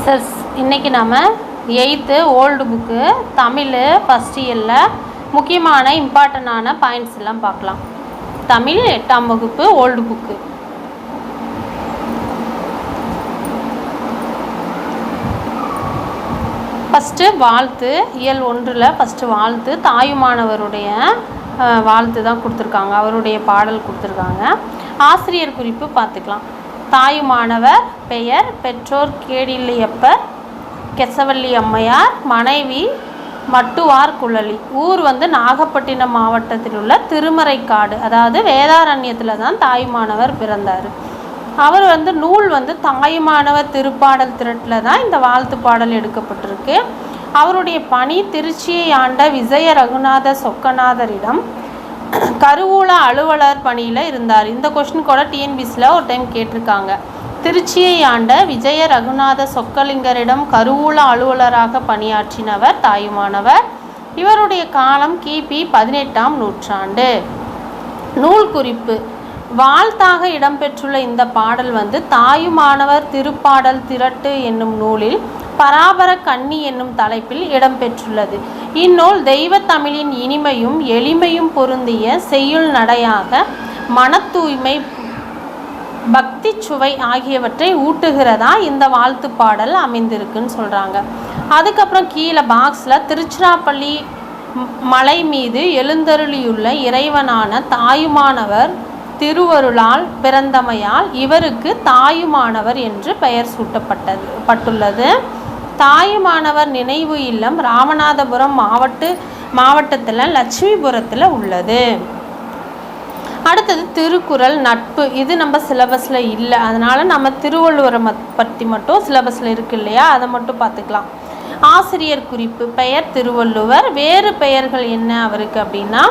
Sisters, இன்றைக்கி நம்ம 8th old book Tamil first இயரில் முக்கியமான இம்பார்ட்டண்டான பாயிண்ட்ஸ் எல்லாம் பார்க்கலாம். தமிழ் 8ஆம் வகுப்பு ஓல்டு புக்கு. ஃபஸ்ட்டு வாழ்த்து, இயல் 1ல் ஃபஸ்ட்டு வாழ்த்து, தாயுமானவருடைய வாழ்த்து தான் கொடுத்துருக்காங்க. அவருடைய பாடல் கொடுத்துருக்காங்க. ஆசிரியர் குறிப்பு பார்த்துக்கலாம். தாயுமானவர் பெயர் பெற்றோர் கேடில்லியப்பர் கெசவள்ளி அம்மையார், மனைவி மட்டுவார் குழலி. ஊர் நாகப்பட்டினம் மாவட்டத்தில் உள்ள திருமறைக்காடு, அதாவது வேதாரண்யத்தில் தான் தாயுமானவர் பிறந்தார். அவர் நூல் தாயுமானவர் திருப்பாடல் திரட்டில் தான் இந்த வாழ்த்து பாடல் எடுக்கப்பட்டிருக்கு. அவருடைய பணி திருச்சியை ஆண்ட விஜய ரகுநாத சொக்கநாதரிடம் கருவூல அலுவலர் பணியில் இருந்தார். இந்த கொஸ்டின் கூட டிஎன்பிசியில் ஒரு டைம் கேட்டிருக்காங்க. திருச்சியை ஆண்ட விஜய ரகுநாத சொக்கலிங்கரிடம் கருவூல அலுவலராக பணியாற்றினவர் தாயுமானவர். இவருடைய காலம் கிபி 18ஆம் நூற்றாண்டு. நூல் குறிப்பு. வாழ்த்தாக இடம்பெற்றுள்ள இந்த பாடல் தாயுமானவர் திருப்பாடல் திரட்டு என்னும் நூலில் பராபர கன்னி என்னும் தலைப்பில் இடம்பெற்றுள்ளது. இந்நூல் தெய்வ தமிழின் இனிமையும் எளிமையும் பொருந்திய செய்யுள் நடையாக மனத்தூய்மை, பக்தி சுவை ஆகியவற்றை ஊட்டுகிறதா இந்த வாழ்த்து பாடல் அமைந்திருக்குன்னு சொல்கிறாங்க. அதுக்கப்புறம் கீழே பாக்ஸில் திருச்சிராப்பள்ளி மலை மீது எழுந்தருளியுள்ள இறைவனான தாயுமானவர் திருவருளால் பிறந்தமையால் இவருக்கு தாயுமானவர் என்று பெயர் சூட்டப்பட்டுள்ளது. தாயுமானவர் நினைவு இல்லம் ராமநாதபுரம் மாவட்டத்தில் லட்சுமிபுரத்தில் உள்ளது. அடுத்தது திருக்குறள் நட்பு. இது நம்ம சிலபஸில் இல்லை, அதனால் நம்ம திருவள்ளுவரை பற்றி மட்டும் சிலபஸில் இருக்கு இல்லையா, அதை மட்டும் பார்த்துக்கலாம். ஆசிரியர் குறிப்பு. பெயர் திருவள்ளுவர். வேறு பெயர்கள் என்ன அவருக்கு அப்படின்னா,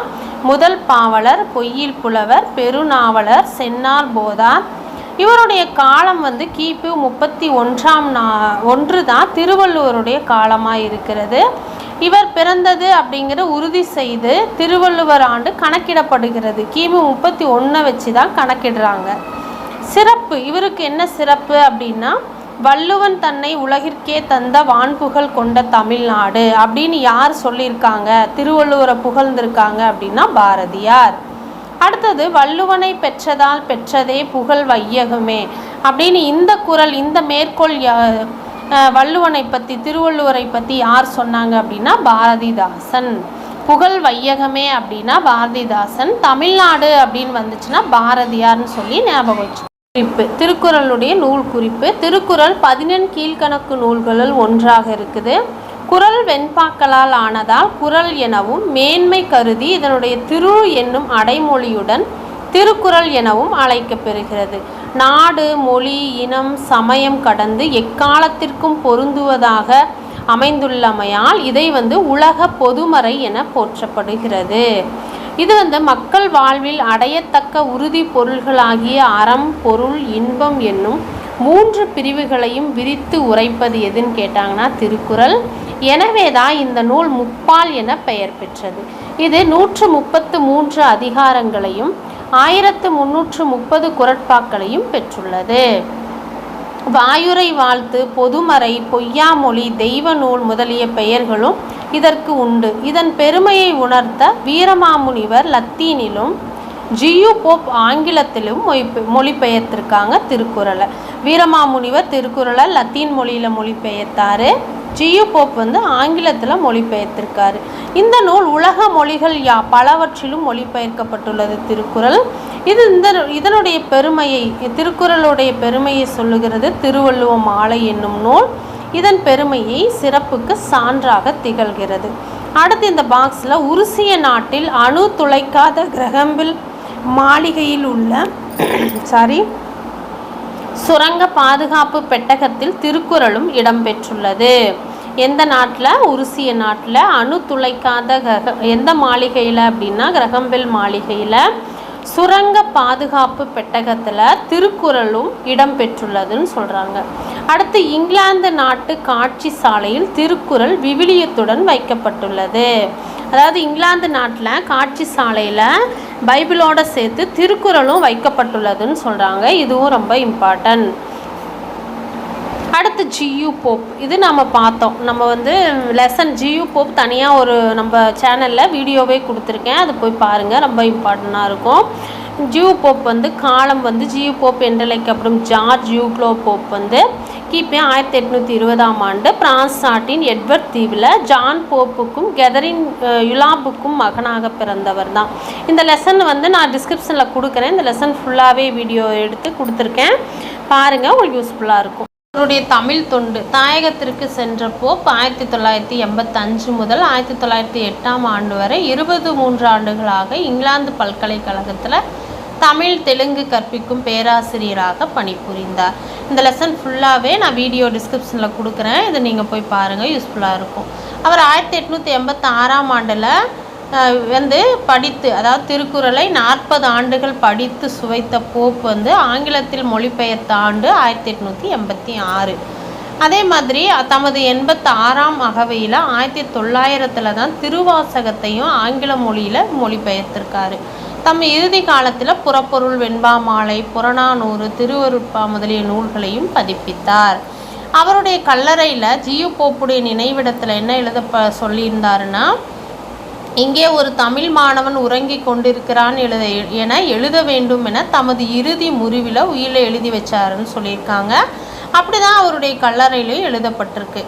முதல் பாவலர், பொய்யில் புலவர், பெருநாவலர், சென்னார் போதார். இவருடைய காலம் கிபி 31 தான் திருவள்ளுவருடைய காலமாக இருக்கிறது. இவர் பிறந்தது அப்படிங்கிற உறுதி செய்து திருவள்ளுவர் ஆண்டு கணக்கிடப்படுகிறது. கிபி 31 வச்சு தான் கணக்கிடுறாங்க. சிறப்பு. இவருக்கு என்ன சிறப்பு அப்படின்னா, வள்ளுவன் தன்னை உலகிற்கே தந்த வான்புகழ் கொண்ட தமிழ்நாடு அப்படின்னு யார் சொல்லியிருக்காங்க, திருவள்ளுவரை புகழ்ந்திருக்காங்க அப்படின்னா பாரதியார். அடுத்தது வள்ளுவனை பெற்றதால் பெற்றதே புகழ் வையகமே அப்படின்னு இந்த குறள், இந்த மேற்கோள் வள்ளுவனை பற்றி திருவள்ளுவரை பற்றி யார் சொன்னாங்க அப்படின்னா பாரதிதாசன். புகழ் வையகமே அப்படின்னா பாரதிதாசன், தமிழ்நாடு அப்படின்னு வந்துச்சுன்னா பாரதியார்னு சொல்லி ஞாபகம் வச்சு. குறிப்பு. திருக்குறளுடைய நூல் குறிப்பு. திருக்குறள் 14 கீழ்கணக்கு நூல்களில் ஒன்றாக இருக்குது. குறள் வெண்பாக்களால் ஆனதால் குறள் எனவும், மேன்மை கருதி இதனுடைய திரு என்னும் அடைமொழியுடன் திருக்குறள் எனவும் அழைக்கப்பெறுகிறது. நாடு, மொழி, இனம், சமயம் கடந்து எக்காலத்திற்கும் பொருந்துவதாக அமைந்துள்ளமையால் இதை உலக பொதுமறை என போற்றப்படுகிறது. இது மக்கள் வாழ்வில் அடையத்தக்க உறுதி பொருள்களாகிய அறம், பொருள், இன்பம் என்னும் 3 பிரிவுகளையும் விரித்து உரைப்பது எதுன்னு கேட்டாங்கன்னா திருக்குறள். எனவே தான் இந்த நூல் முப்பால் என பெயர் பெற்றது. இது 133 அதிகாரங்களையும் 1330 குறட்பாக்களையும் பெற்றுள்ளது. வாயுரை வாழ்த்து, பொதுமறை, பொய்யாமொழி, தெய்வ நூல் முதலிய பெயர்களும் இதற்கு உண்டு. இதன் பெருமையை உணர்த்த வீரமாமுனிவர் லத்தீனிலும் ஜியு போப் ஆங்கிலத்திலும் மொழிபெயர்த்திருக்காங்க திருக்குறளை. வீரமாமுனிவர் திருக்குறளை லத்தீன் மொழியில் மொழிபெயர்த்தார். ஜியு போப் ஆங்கிலத்தில் மொழிபெயர்த்திருக்காரு. இந்த நூல் உலக மொழிகள் பலவற்றிலும் மொழிபெயர்க்கப்பட்டுள்ளது திருக்குறள். இது இதனுடைய பெருமையை, திருக்குறளுடைய பெருமையை சொல்லுகிறது திருவள்ளுவ மாலை என்னும் நூல். இதன் பெருமையை சிறப்புக்கு சான்றாக திகழ்கிறது. அடுத்து இந்த பாக்ஸில் உருசிய நாட்டில் அணு துளைக்காத கிரகம்பில் மாளிகையில் உள்ள சுரங்க பாதுகாப்பு பெட்டகத்தில் திருக்குறளும் இடம்பெற்றுள்ளது. எந்த நாட்டில்? உருசிய நாட்டில். அணு துளைக்காத எந்த மாளிகையில் அப்படின்னா கிரகம்பில் மாளிகையில் சுரங்க பாதுகாப்பு பெட்டகத்தில் திருக்குறளும் இடம்பெற்றுள்ளதுன்னு சொல்கிறாங்க. அடுத்து இங்கிலாந்து நாட்டு காட்சி சாலையில் திருக்குறள் விவிலியத்துடன் வைக்கப்பட்டுள்ளது. அதாவது இங்கிலாந்து நாட்டில் காட்சி சாலையில் பைபிளோடு சேர்த்து திருக்குறளும் வைக்கப்பட்டுள்ளதுன்னு சொல்கிறாங்க. இதுவும் ரொம்ப இம்பார்ட்டன்ட். அடுத்து ஜியு போப், இது நம்ம பார்த்தோம். நம்ம வந்து லெசன் ஜியு போப் தனியாக ஒரு நம்ம சேனலில் வீடியோவே கொடுத்துருக்கேன், அது போய் பாருங்கள், ரொம்ப இம்பார்ட்டண்ட்டாக இருக்கும். ஜியு போப் வந்து காலம் வந்து ஜியு போப் என்றழைக்கப்படும் ஜார்ஜ் யூக்லோ போப் வந்து கிபி 1820ஆம் ஆண்டு பிரான்ஸ் நாட்டின் எட்வர்ட் தீவில் ஜான் போப்புக்கும் கெதரின் யுலாபுக்கும் மகனாக பிறந்தவர் தான். இந்த லெசன் வந்து நான் டிஸ்கிரிப்ஷனில் கொடுக்குறேன், இந்த லெசன் ஃபுல்லாகவே வீடியோ எடுத்து கொடுத்துருக்கேன், பாருங்கள், உங்களுக்கு யூஸ்ஃபுல்லாக இருக்கும். அவருடைய தமிழ் தொண்டு. தாயகத்திற்கு சென்ற போப் 1985 முதல் 1908ஆம் ஆண்டு வரை 23 ஆண்டுகளாக இங்கிலாந்து பல்கலைக்கழகத்தில் தமிழ் தெலுங்கு கற்பிக்கும் பேராசிரியராக பணிபுரிந்தார். இந்த லெசன் ஃபுல்லாகவே நான் வீடியோ டிஸ்கிரிப்ஷனில் கொடுக்குறேன், இதை நீங்கள் போய் பாருங்கள், யூஸ்ஃபுல்லாக இருக்கும். அவர் 1886ஆம் ஆண்டில் வந்து படித்து, அதாவது திருக்குறளை 40 ஆண்டுகள் படித்து சுவைத்த போப் வந்து ஆங்கிலத்தில் மொழிபெயர்த்த ஆண்டு 1886. அதே மாதிரி தமது 86ஆம் அகவையில் 1900 தான் திருவாசகத்தையும் ஆங்கில மொழியில் மொழிபெயர்த்திருக்காரு. தம் இறுதி காலத்தில் புறப்பொருள், வெண்பாமாலை, புறநானூறு, திருவருட்பா முதலிய நூல்களையும் பதிப்பித்தார். அவருடைய கல்லறையில் ஜியு போப்புடைய நினைவிடத்தில் என்ன சொல்லியிருந்தாருன்னா, இங்கே ஒரு தமிழ் மாணவன் உறங்கி கொண்டிருக்கிறான் என எழுத வேண்டும் என தமது இறுதி முறிவில் உயிரில் எழுதி வச்சாருன்னு சொல்லியிருக்காங்க. அப்படி தான் அவருடைய கல்லறையிலும் எழுதப்பட்டிருக்கு.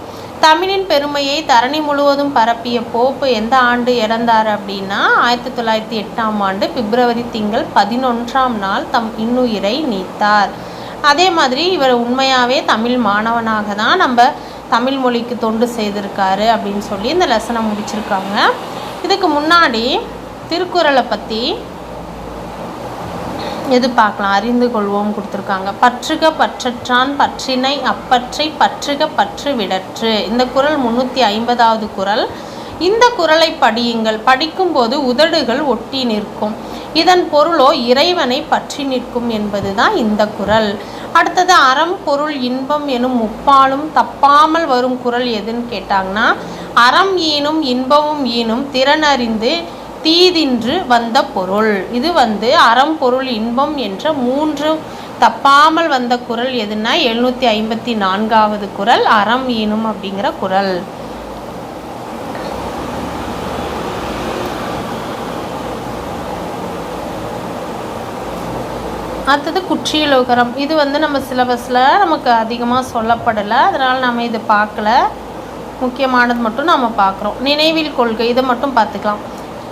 தமிழின் பெருமையை தரணி முழுவதும் பரப்பிய போப்பு எந்த ஆண்டு இறந்தார் அப்படின்னா 1908ஆம் ஆண்டு பிப்ரவரி திங்கள் 11ஆம் நாள் தம் இன்னுயிரை நீத்தார். அதே மாதிரி இவர் உண்மையாகவே தமிழ் மாணவனாக தான் நம்ம தமிழ் மொழிக்கு தொண்டு செய்திருக்காரு அப்படின்னு சொல்லி இந்த லெசனை முடிச்சிருக்காங்க. இதுக்கு முன்னாடி திருக்குறளை பற்றி எது பார்க்கலாம், அறிந்து கொள்வோம் கொடுத்துருக்காங்க. பற்றுக பற்றற்றான் பற்றினை அப்பற்றை பற்றுக பற்று விடற்று. இந்த குறள் 350வது குறள். இந்த குறளை படியுங்கள், படிக்கும்போது உதடுகள் ஒட்டி நிற்கும், இதன் பொருளோ இறைவனை பற்றி நிற்கும் என்பது தான் இந்த குறள். அடுத்தது அறம் பொருள் இன்பம் எனும் முப்பாலும் தப்பாமல் வரும் குறள் எதுன்னு கேட்டாங்கன்னா, அறம் ஈனும் இன்பமும் ஈனும் திறனறிந்து தீதின்று வந்த பொருள். இது வந்து அறம் பொருள் இன்பம் என்ற 3 தப்பாமல் வந்த குறள் எதுனா 754வது குறள் அறம் ஈனும் அப்படிங்கிற குறள். அடுத்தது குற்றியலுகரம். இது வந்து நம்ம சிலபஸில் நமக்கு அதிகமாக சொல்லப்படலை, அதனால் நம்ம இதை பார்க்கல, முக்கியமானது மட்டும் நம்ம பார்க்குறோம். நினைவில் கொள்கை, இதை மட்டும் பார்த்துக்கலாம்.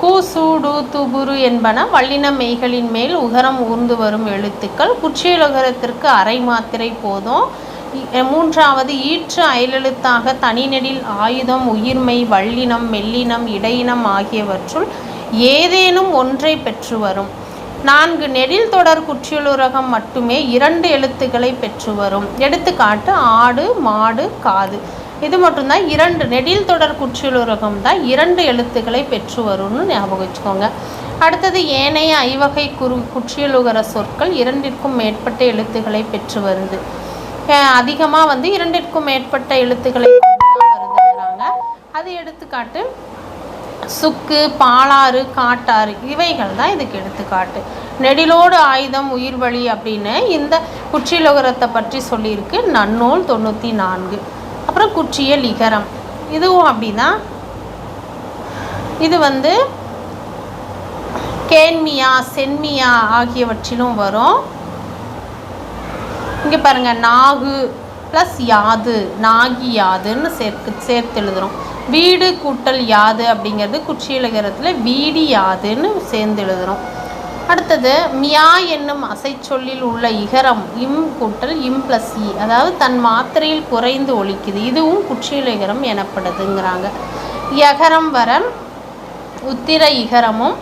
கு சூடு துபுரு என்பன வல்லின மெய்களின் மேல் உகரம் ஊர்ந்து வரும் எழுத்துக்கள். குற்றியலுகரத்திற்கு அரை மாத்திரை போதும். 3வது ஈற்று அயலெழுத்தாக தனிநெடில் ஆயுதம் உயிர்மை வல்லினம் மெல்லினம் இடையினம் ஆகியவற்றுள் ஏதேனும் ஒன்றை பெற்று வரும். 4 நெடில் தொடர் குற்றியலுகரம் மட்டுமே 2 எழுத்துக்களை பெற்று வரும். எடுத்துக்காட்டு ஆடு மாடு காது. இது மட்டும்தான் 2 நெடில் தொடர் குற்றியலுகரம் தான் 2 எழுத்துக்களை பெற்று வரும்னு ஞாபகம் வச்சுக்கோங்க. அடுத்தது ஏனைய ஐவகை குற்றியலுகர சொற்கள் 2ற்கும் மேற்பட்ட எழுத்துக்களை பெற்று வருது. அதிகமாக வந்து 2ற்கும் மேற்பட்ட எழுத்துக்களை வருதுங்கிறாங்க. அது எடுத்துக்காட்டு சுக்கு பாலாறு காட்டாறு இவைகள் தான் இதுக்கு எடுத்துக்காட்டு. நெடிலோடு ஆயுதம் உயிர்வழி அப்படின்னு இந்த குற்றியலுகரத்தை பற்றி சொல்லியிருக்கு நன்னூல் 94. அப்புறம் குற்றியல் இகரம், இதுவும் அப்படிதான். இது வந்து கேன்மியா சென்மியா ஆகியவற்றிலும் வரும். இங்கே பாருங்கள், நாகு ப்ளஸ் யாது நாகி யாதுன்னு சேர்த்து எழுதுகிறோம். வீடு கூட்டல் யாது அப்படிங்கிறது குற்றியலுகரத்தில் வீடி யாதுன்னு சேர்ந்து எழுதுகிறோம். அடுத்தது மியா என்னும் அசைச்சொல்லில் உள்ள இகரம் இம் கூட்டல் இம் ப்ளஸ் இ, அதாவது தன் மாத்திரையில் குறைந்து ஒலிக்குது, இதுவும் குற்றியலுகரம் எனப்படுதுங்கிறாங்க. யகரம் வர உத்திர இகரமும்.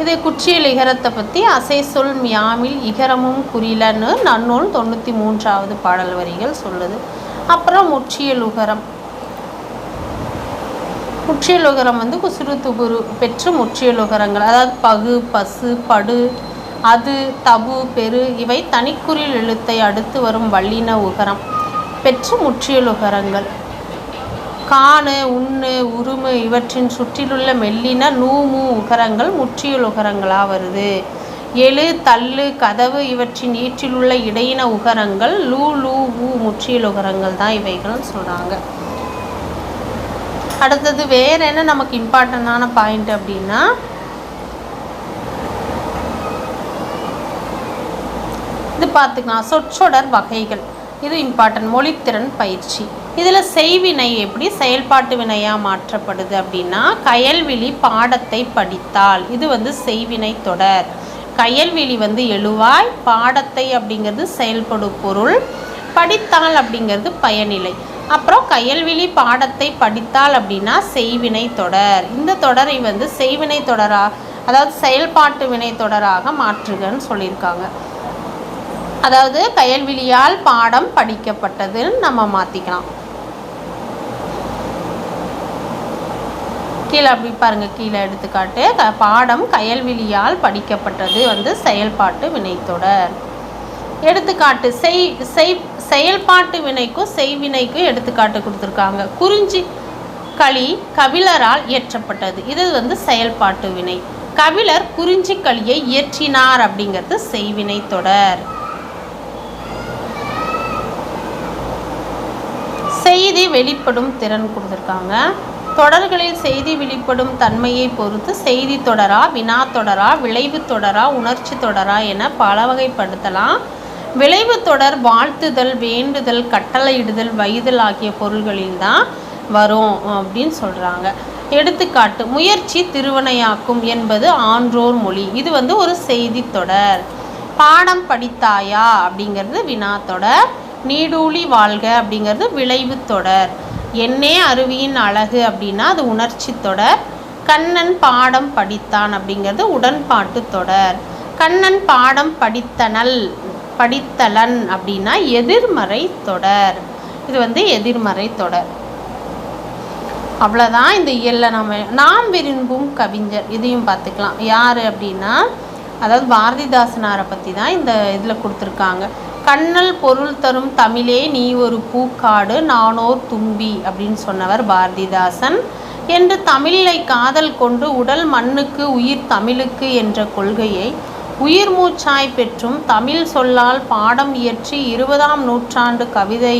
இது குற்றியல் இகரத்தை பற்றி அசை சொல் மியாமில் இகரமும் குறிலன்னு நன்னூல் 93வது பாடல் வரிகள் சொல்லுது. அப்புறம் முற்றியலுகரம். முற்றியலுகரம் வந்து குசுறு துபுரு பெற்று முற்றியலுகரங்கள், அதாவது பகு பசு படு அது தபு பெரு இவை தனிக்குறில் எழுத்தை அடுத்து வரும் வல்லின உகரம் பெற்று முற்றியலுகரங்கள். காணு உண்ணு உருமு இவற்றின் சுற்றிலுள்ள மெல்லின நூமு உகரங்கள் முற்றியலுகரங்களாக வருது. எழு, தள்ளு, கதவு இவற்றின் ஈற்றிலுள்ள இடையின உகரங்கள் லூ, லூ, ஊ முற்றியல் உகரங்கள் தான் இவைகள்னு சொல்கிறாங்க. அடுத்தது வேறு என்ன நமக்கு இம்பார்ட்டண்டான பாயிண்ட் அப்படின்னா, இது பார்த்துக்கலாம். சொற்றொடர் வகைகள், இது இம்பார்ட்டன்ட். மொழித்திறன் பயிற்சி. இதில் செய்வினை எப்படி செயல்பாட்டு வினையாக மாற்றப்படுது அப்படின்னா, கயல்விழி பாடத்தை படித்தால், இது செய்வினை தொடர். கயல்விழி எழுவாய், பாடத்தை அப்படிங்கிறது செயல்படு பொருள், படித்தால் அப்படிங்கிறது பயனிலை. அப்புறம் கயல்விழி பாடத்தை படித்தால் அப்படின்னா செய்வினை தொடர். இந்த தொடரை செய்வினை தொடராக, அதாவது செயல்பாட்டு வினை தொடராக மாற்றுகன்னு சொல்லியிருக்காங்க. அதாவது கயல்விழியால் பாடம் படிக்கப்பட்டதுன்னு நம்ம மாற்றிக்கலாம். கீழே அப்படி பாருங்கள், கீழே எடுத்துக்காட்டு. பாடம் கயல்விழியால் படிக்கப்பட்டது செயல்பாட்டு வினைத்தொடர். எடுத்துக்காட்டு செயல்பாட்டு வினைக்கும் செய்வினைக்கும் எடுத்துக்காட்டு கொடுத்துருக்காங்க. குறிஞ்சி களி கபிலரால் இயற்றப்பட்டது, இது செயல்பாட்டு வினை. கபிலர் குறிஞ்சி களியை இயற்றினார் அப்படிங்கிறது செய்வினை தொடர். செய்தி வெளிப்படும் திறன் கொடுத்துருக்காங்க. தொடர்களில் செய்தி வெளிப்படும் தன்மையை பொறுத்து செய்தி தொடரா, வினா தொடரா, விளைவு தொடரா, உணர்ச்சி தொடரா என பல வகைப்படுத்தலாம். விளைவு தொடர் வாழ்த்துதல், வேண்டுதல், கட்டளையிடுதல், வைதல் ஆகிய பொருள்களில் தான் வரும் அப்படின்னு சொல்கிறாங்க. எடுத்துக்காட்டு முயற்சி திருவனையாக்கும் என்பது ஆன்றோர் மொழி, இது ஒரு செய்தி தொடர். பாடம் படித்தாயா அப்படிங்கிறது வினா தொடர். நீடூழி வாழ்க அப்படிங்கிறது விளைவு தொடர். என்னே அருவியின் அழகு அப்படின்னா அது உணர்ச்சி தொடர். கண்ணன் பாடம் படித்தான் அப்படிங்கிறது உடன்பாட்டு தொடர். கண்ணன் பாடம் படித்தலன் அப்படின்னா எதிர்மறை தொடர். இது எதிர்மறை தொடர். அவ்வளோதான். இந்த இயல்ல நாம் விரும்பும் கவிஞர், இதையும் பார்த்துக்கலாம். யார் அப்படின்னா, அதாவது பாரதிதாசனாரை பற்றி தான் இந்த இதில் கொடுத்துருக்காங்க. கண்ணல் பொருள் தரும் தமிழே நீ ஒரு பூக்காடு நானோர் தும்பி அப்படின்னு சொன்னவர் பாரதிதாசன். என்று தமிழை காதல் கொண்டு உடல் மண்ணுக்கு உயிர் தமிழுக்கு என்ற கொள்கையை உயிர் மூச்சாய் பெற்றும் தமிழ் சொல்லால் பாடம் இயற்றி 20ஆம் நூற்றாண்டு கவிதை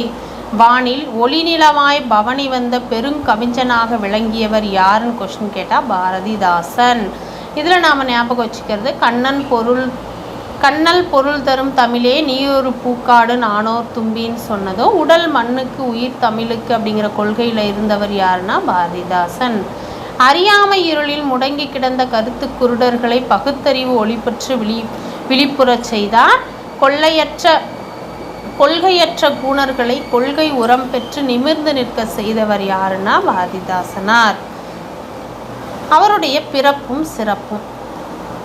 வானில் ஒளிநிலவாய் பவனி வந்த பெருங்கவிஞனாக விளங்கியவர் யாருன்னு கொஸ்டின் கேட்டால் பாரதிதாசன். இதில் நாம் ஞாபகம் வச்சுக்கிறது, கண்ணல் பொருள் தரும் தமிழே நீ ஒரு பூக்காடு நானோர் தும்பின்னு சொன்னதும் உடல் மண்ணுக்கு உயிர் தமிழுக்கு அப்படிங்கிற கொள்கையில் இருந்தவர் யாருன்னா பாரதிதாசன். அறியாமை இருளில் முடங்கி கிடந்த கருத்து குருடர்களை பகுத்தறிவு ஒளிபெற்று விழிப்புறச் செய்தார். கொள்கையற்ற கூணர்களை கொள்கை உரம் பெற்று நிமிர்ந்து நிற்க செய்தவர் யாருன்னா பாரதிதாசனார். அவருடைய பிறப்பும் சிறப்பும்.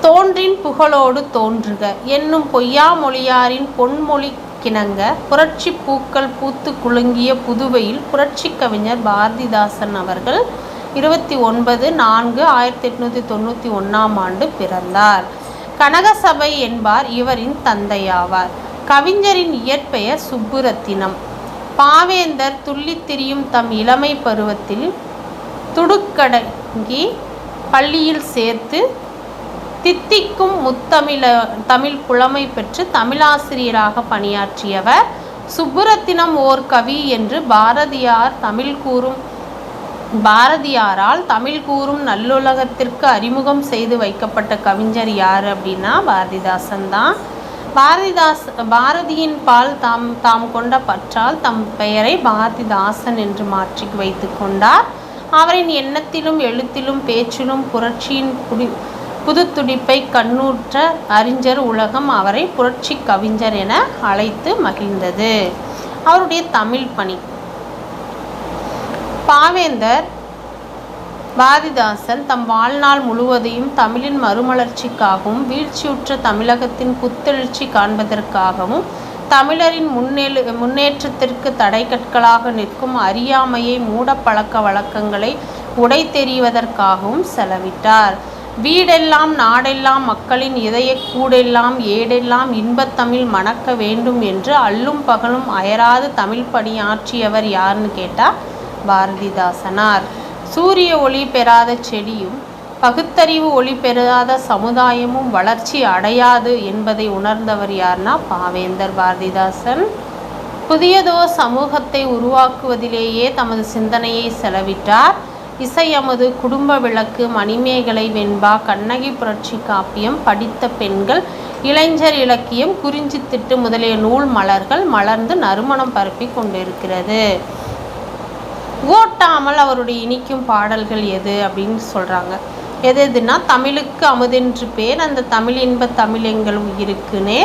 தோன்றின் புகழோடு தோன்றுக என்னும் பொய்யா மொழியாரின் பொன்மொழி கிணங்க புரட்சி பூக்கள் பூத்து குலுங்கிய புதுவையில் புரட்சி கவிஞர் பாரதிதாசன் அவர்கள் 29/4/1891 பிறந்தார். கனகசபை என்பார் இவரின் தந்தையாவார். கவிஞரின் இயற்பெயர் சுப்புரத்தினம். பாவேந்தர் துள்ளித் திரியும் தம் இளமை பருவத்தில் துடுக்கடங்கி பள்ளியில் சேர்த்து தித்திக்கும் தமிழ் புலமை பெற்று தமிழாசிரியராக பணியாற்றியவர். சுப்புரத்தினம் ஓர் கவி என்று பாரதியாரால் தமிழ் கூறும் நல்லுலகத்திற்கு அறிமுகம் செய்து வைக்கப்பட்ட கவிஞர் யார் அப்படின்னா பாரதிதாசன் தான். பாரதியின் பால் தாம் கொண்ட பற்றால் தம் பெயரை பாரதிதாசன் என்று மாற்றி வைத்து கொண்டார். அவரின் எண்ணத்திலும் எழுத்திலும் பேச்சிலும் புரட்சியின் புது துடிப்பை கண்ணுற்ற அறிஞர் உலகம் அவரை புரட்சி கவிஞர் என அழைத்து மகிழ்ந்தது. அவருடைய தமிழ் பணி. பாவேந்தர் பாரதிதாசன் தம் வாழ்நாள் முழுவதையும் தமிழின் மறுமலர்ச்சிக்காகவும் வீழ்ச்சியுற்ற தமிழகத்தின் புத்தெழுச்சி காண்பதற்காகவும் தமிழரின் முன்னேற்றத்திற்கு தடைக்கற்களாக நிற்கும் அறியாமையை மூட பழக்க வழக்கங்களை உடை தெரிவதற்காகவும் செலவிட்டார். வீடெல்லாம் நாடெல்லாம் மக்களின் இதய கூடெல்லாம் ஏடெல்லாம் இன்பத்தமிழ் மணக்க வேண்டும் என்று அல்லும் பகலும் அயராது தமிழ் பணியாற்றியவர் யாருன்னு கேட்டால் பாரதிதாசனார். சூரிய ஒளி பெறாத செடியும் பகுத்தறிவு ஒளி பெறாத சமுதாயமும் வளர்ச்சி அடையாது என்பதை உணர்ந்தவர் யார்னா பாவேந்தர் பாரதிதாசன். புதியதோர் சமூகத்தை உருவாக்குவதிலேயே தமது சிந்தனையை செலவிட்டார். இசையமது, குடும்ப விளக்கு, மணிமேகலை, வெண்பா, கண்ணகி புரட்சி காப்பியம், படித்த பெண்கள், இளைஞர் இலக்கியம், குறிஞ்சித்திட்டு முதலிய நூல் மலர்கள் மலர்ந்து நறுமணம் பரப்பி கொண்டிருக்கிறது. ஓட்டாமல் அவருடைய இனிக்கும் பாடல்கள் எது அப்படின்னு சொல்கிறாங்க. எதுனா தமிழுக்கு அமுதென்று பேர், அந்த தமிழ் இன்ப தமிழ் எங்கள் உயிருக்குனே,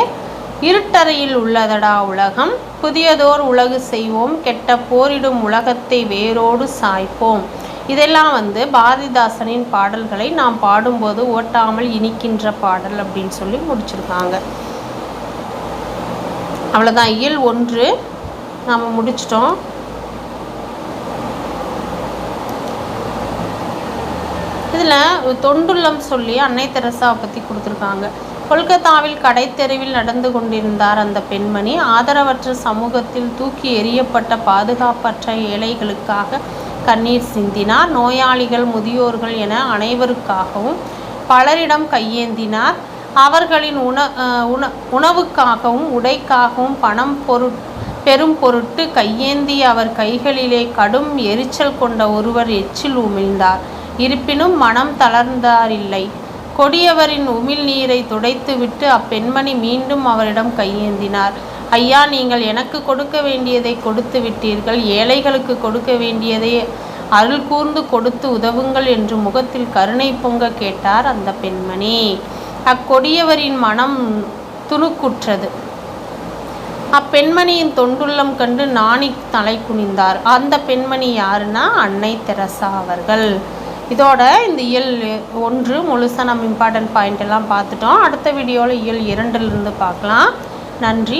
இருட்டறையில் உள்ளதடா உலகம், புதியதோர் உலகு செய்வோம், கெட்ட போரிடும் உலகத்தை வேரோடு சாய்ப்போம். இதெல்லாம் பாரதிதாசனின் பாடல்களை நாம் பாடும்போது ஓட்டாமல் இனிக்கின்ற பாடல் அப்படின்னு சொல்லி முடிச்சிருக்காங்க. அவ்வளோதான், இயல் 1 நாம் முடிச்சிட்டோம். இதில் தொண்டுள்ளம் சொல்லி அன்னை தெரசாவை பற்றி கொடுத்துருக்காங்க. கொல்கத்தாவில் கடைத்தெருவில் நடந்து கொண்டிருந்தார் அந்த பெண்மணி. ஆதரவற்ற சமூகத்தில் தூக்கி எறியப்பட்ட பாதுகாப்பற்ற ஏழைகளுக்காக கண்ணீர் சிந்தினார். நோயாளிகள், முதியோர்கள் என அனைவருக்காகவும் பலரிடம் கையேந்தினார். அவர்களின் உணவுக்காகவும் உடைக்காகவும் பணம் பெரும் பொருட்டு கையேந்தி அவர் கைகளிலே கடும் எரிச்சல் கொண்ட ஒருவர் எச்சில் உமிழ்ந்தார். இருப்பினும் மனம் தளர்ந்தாரில்லை. கொடியவரின் உமிழ் நீரை துடைத்துவிட்டு அப்பெண்மணி மீண்டும் அவரிடம் கையேந்தினார். ஐயா, நீங்கள் எனக்கு கொடுக்க வேண்டியதை கொடுத்து விட்டீர்கள், ஏழைகளுக்கு கொடுக்க வேண்டியதை அருள் கூர்ந்து கொடுத்து உதவுங்கள் என்று முகத்தில் கருணை பொங்க கேட்டார் அந்த பெண்மணி. அக்கொடியவரின் மனம் துணுக்குற்றது. அப்பெண்மணியின் தொண்டுள்ளம் கண்டு நாணி தலை குனிந்தார். அந்த பெண்மணி யாருன்னா அன்னை தெரசா அவர்கள். இதோட இந்த இயல் 1 முழுசாக நம்ம இம்பார்ட்டன்ட் பாயிண்ட் எல்லாம் பார்த்துட்டோம். அடுத்த வீடியோவில் இயல் 2 பார்க்கலாம். நன்றி.